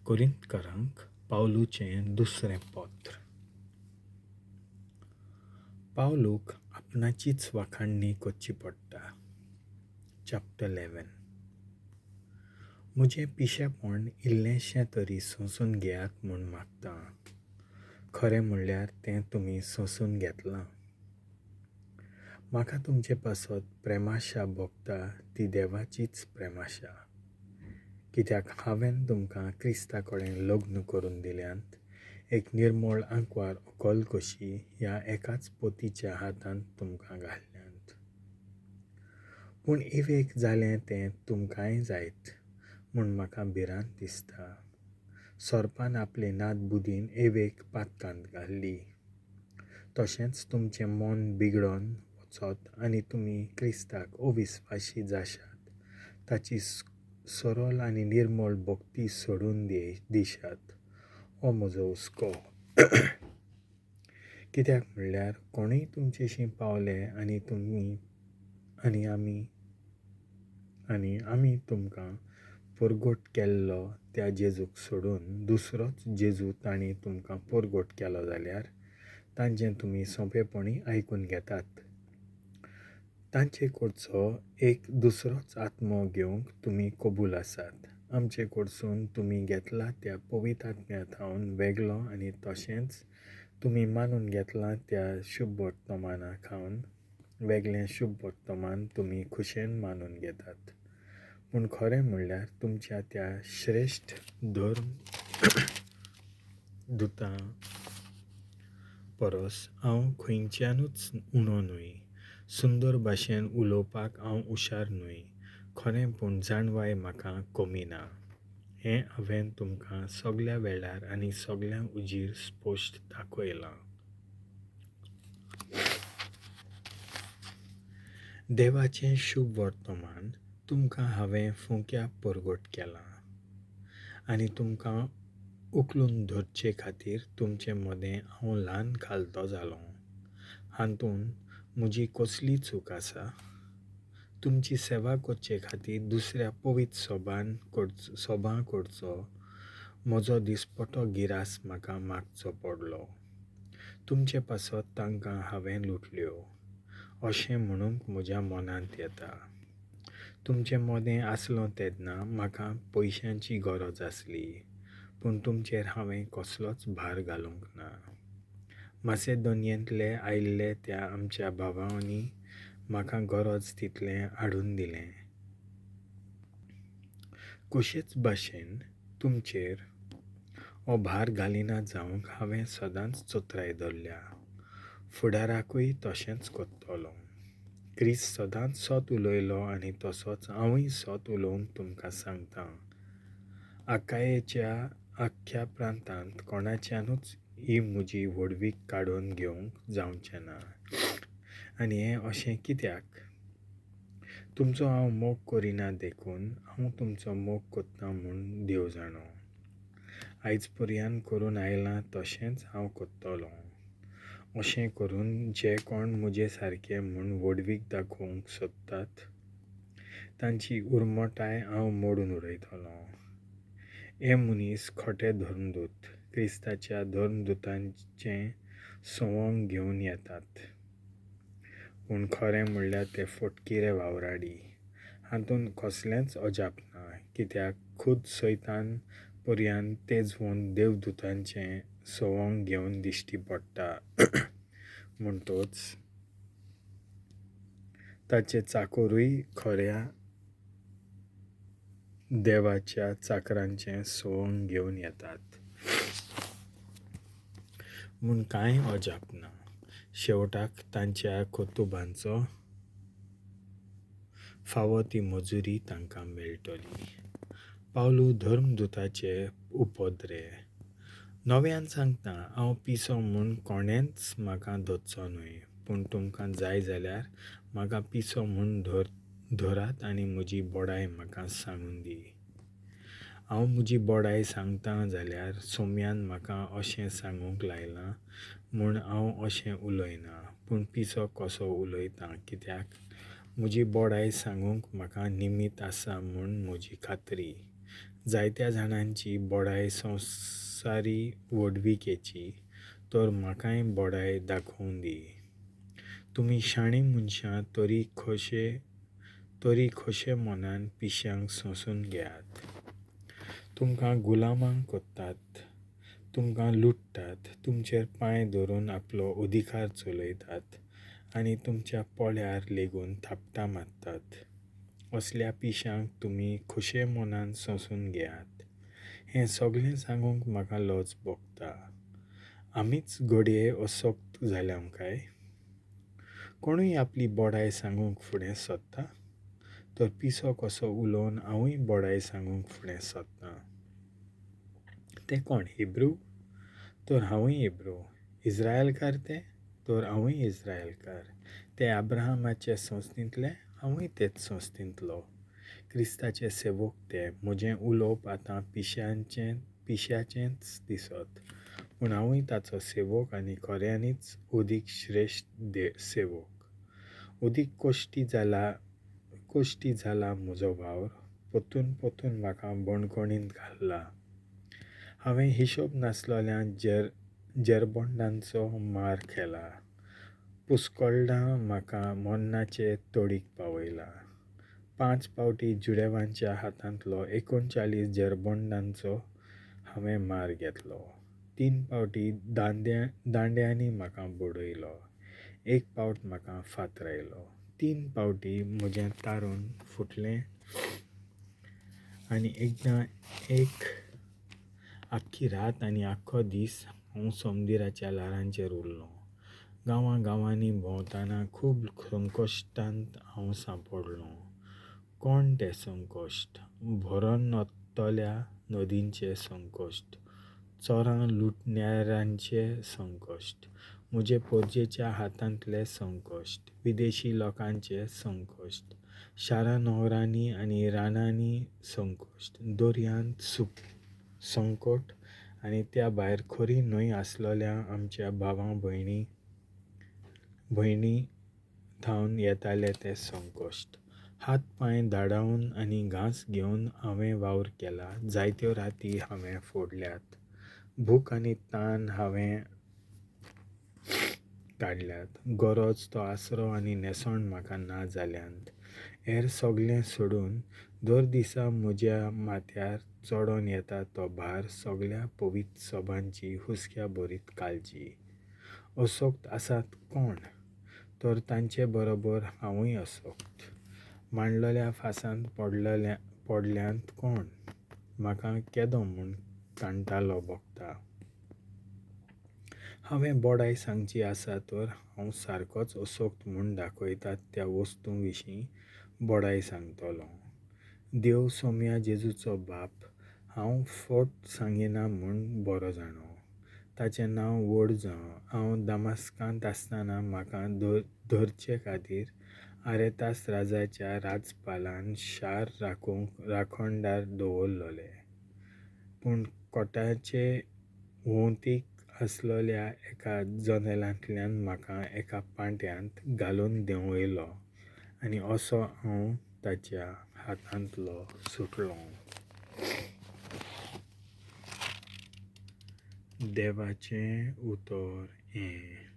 कोरिंथकारांक पावलूचें दुसरें पत्र. पावलूक आपणाचीच वाखाणणी करची पडटा. चॅप्टर 11. म्हजें पिशेपण इल्लेंशें तरी सोंसून घेयात म्हूण मागतां. खरें म्हणल्यार तें तुमी सोंसून घेतलां. म्हाका तुमचे पासत प्रेमाशा भोगता ती देवाचीच प्रेमाशा. कित्याक हांवें तुमकां क्रिस्ता कडेन लग्न करून दिल्यांत एक निर्मळ आंकवार व्हंकल कशी ह्या एकाच पोतीच्या हातांत तुमकां घाल्ल्यांत. पूण इवेक जालें तें तुमकांय जायत म्हूण म्हाका भिरांत दिसता. सोरपान आपले नादबुदीन एवेक पातकांत घाल्ली. तशेंच तुमचें मन बिगडोन वचत आनी तुमी क्रिस्ताक अविस्वाशी जाशात, ताची सरळ आनी निर्मळ भोक्ती सोडून दिशात हो म्हजो हुस्को. कित्याक म्हणल्यार कोणूय तुमचेशीं पावले आनी आमी तुमकां परगट केल्लो त्या जेजूक सोडून दुसरोच जेजू तांणी तुमकां परगट केलो जाल्यार तांचें तुमी सोंपेपणी आयकून घेतात. तांचे कडचो एक दुसरोच आत्मो घेवंक तुमी कबूल आसात. आमचे कडसून तुमी घेतला त्या पवित्र आत्म्यांतल्यान वेगळो आनी तशेंच तुमी मानून घेतलां त्या शुभ वर्तमानाखावन वेगळें शुभ वर्तमान तुमी खुशेन मानून घेतात. पूण खरें म्हणल्यार तुमच्या त्या श्रेश्ठ धर्म दुतां परस हांव खंयच्यानूच उणो न्हय. सुंदर भाशेन उलोवपाक हांव हुशार न्हय. खरें पूण जाणवाय म्हाका कमी ना. हें हांवें तुमकां सगल्या वेळार आनी सगळ्यांक उजीर स्पश्ट दाखयलां. देवाचें शुभ वर्तमान तुमकां हांवें फुंक्या परगट केलां आनी तुमकां उखलून धरचे खातीर तुमचे मदें हांव ल्हान खालतो जालो. हातूंत म्हजी कसली चूक आसा? तुमची सेवा करचे खातीर दुसऱ्या पवित्र सोबां कडचो म्हजो दिसपटो गिरास म्हाका मागचो पडलो. तुमचे पासत तांकां हांवें लुटल्यो अशें म्हणूंक म्हज्या मनांत येता. तुमचे मदें आसलो तेन्ना म्हाका पयशांची गरज आसली, पूण तुमचेर हांवें कसलोच भार घालूंक ना. मासेदोनियेंतले आयिल्ले त्या आमच्या भावांनी म्हाका गरज तितलें हाडून दिलें. कशेच भाशेन तुमचेर हो भार घालिना जावंक हांवें सदांच चतराय धरल्या. फुडाराकूय तशेंच करतलों. क्रिस्त सदांच सत उलयलो आनी तसोच हांवूय सत उलोवंक तुमकां सांगतां. आखायेच्या आख्ख्या प्रांतांत कोणाच्यानूच ही म्हजी व्हडवीक काडून घेवंक जावचें ना. आनी हें अशें कित्याक? तुमचो हांव मोग करिना देखून हांव तुमचो मोग कोत्तां म्हूण देव जाणो. आयज पर्यान करून आयलां तशेंच हांव करतलों. अशें करून जे कोण म्हजे सारके म्हूण व्हडवीक दाखोवंक सोदतात तांची उर्मटाय हांव मोडून उडयतलों. हे मनीस खोटे धर्मदूत क्रिस्ताच्या धर्मदुतांचें सवंग घेवन येतात. पूण खरें म्हणल्यार ते फटकिरे वावराडी. हातूंत कसलेंच अजाप ना. कित्याक खूद सैतान पर्यान तेजवून देवदुतांचें सवंग घेवन दिश्टी पडटा म्हणटच ताचे चाकरूय खऱ्या देवाच्या चाकरांचें सवंग घेवन येतात म्हूण कांय अजाप ना. शेवटाक तांच्या कर्तुबांचो फावो ती मजुरी तांकां मेळटली. पावलू धर्मदुताचे उपद्रे. नव्यान सांगतां हांव पिसो म्हूण कोणेंच म्हाका धरचो न्हय. पूण तुमकां जाय जाल्यार म्हाका पिसो म्हूण धरात आनी म्हजी बोडाय म्हाका सांगून दी. हांव म्हजी बोडाय सांगतां जाल्यार सोम्यान म्हाका अशें सांगूंक लायलां म्हूण हांव अशें उलयना, पूण पिसो कसो उलयतां कित्याक म्हजी बोडाय सांगूंक म्हाका निमीत आसा म्हूण म्हजी खात्री. जायत्या जाणांची बोडाय संवसारी वडविकेची, तर म्हाकाय बोडाय दाखोवन दी. तुमी शाणीं मनशां तरी खोशे मनान पिश्यांक सोंसून घेयात. तुमकां गुलामांक कोत्तात, तुमकां लुटतात, तुमचेर पांय धरून आपलो अधिकार चलयतात आनी तुमच्या पोळ्यार लेगून थापटां मारतात. असल्या पिश्यांक तुमी खोशे मनान सोंसून घेयात. हें सगळें सांगूंक म्हाका लज भोगता. आमीच घडये अशक्त जाल्यां काय? कोणूय आपली बोडाय सांगूंक फुडें सरता? तर पिसो कसो उलोवन हांवूय बोडाय सांगूंक फुडें सरतां. ते कोण हिब्रू? तर हांवूय हिब्रू. इस्रायलकार ते? तर हांवूय इस्रायलकार. ते अब्राहमाचे संस्थेंतले? हांवूय तेच संस्थेंतलो. क्रिस्ताचे सेवक ते. म्हजें उलोवप आतां पिश्याचेंच दिसत, पूण हांवूय ताचो सेवक आनी खऱ्यांनीच अदीक श्रेश्ठ सेवक. अदीक कोश्टी जाला म्हजो वावर, पोतून म्हाका बणकणींत घाल्ला. हांवें हिशोब नासलोल्या जेरबोंडांचो मार खेला. पुस्कोळडां म्हाका मरणाचे तडीक पावयला. 5 पावटी जुडेवांच्या हातांतलो 39 जेरबोंडांचो हांवें मार घेतलो. 3 पावटी दांड्यांनी म्हाका बडयलो. 1 पावट म्हाका फातरायलो. 3 पावटी म्हजें तारून फुटलें आनी एकदां एक आख्खी रात आनी आख्खो दीस हांव समंदिराच्या लारांचेर उरलों. गांवांनी भोंवतना खूब संकोश्टांत हांव सांपडलों. कोण ते संकोश्ट? भरोन वतल्या नदींचे संकोश्ट, चोरां लुटण्यारांचे संकोश्ट, म्हजे पोरजेच्या हातांतले संकोश्ट, विदेशी लोकांचे संकोश्ट, शारां नोगरांनी आनी रानांनी संकोश्ट, दर्यांत संकोट आनी त्या भायर खरी न्हंय आसलोल्या आमच्या भावां भयणी थावन येताले ते संकोश्ट. हात पांय धाडावन आनी घांस घेवन हांवें वावर केला. जायत्यो राती हांवें फोडल्यात. भूक आनी तान हांवें काडल्यात. गरज तो आसरो आनी नेसण म्हाका ना जाल्यांत. हेर सगळें सोडून दर दिसा म्हज्या माथ्यार चडोन येता तो भार सगळ्या पवित्र सोबांची हुस्क्या भरीत काळजी. अशक्त आसात कोण? तर तांचे बरोबर हांवूय अशक्त. मांडलोल्या फासांत पडल्यांत कोण? म्हाका केदो म्हूण काणटालो भोगता. हांवें बोडाय सांगची आसा तर हांव सारकोच अशक्त म्हूण दाखयतात त्या वस्तूं विशीं बोडाय सांगतलों. देव सोम्या जेजूचो बाप हांव फोट सांगिना म्हूण बरो जाणो. ताचें नांव व्हड जावं. हांव दामास्कांत आसतना म्हाका धरचे खातीर आरेतास राजाच्या राजपालान शार राखणदार दवरलोले, पूण कोटाचे वोंवतीक आसलोल्या एका जनेलांतल्यान म्हाका एका पांट्यांत घालून देंवयलो आनी असो हांव ताच्या हातांतलो सुटलों. देवाचें उतर हें.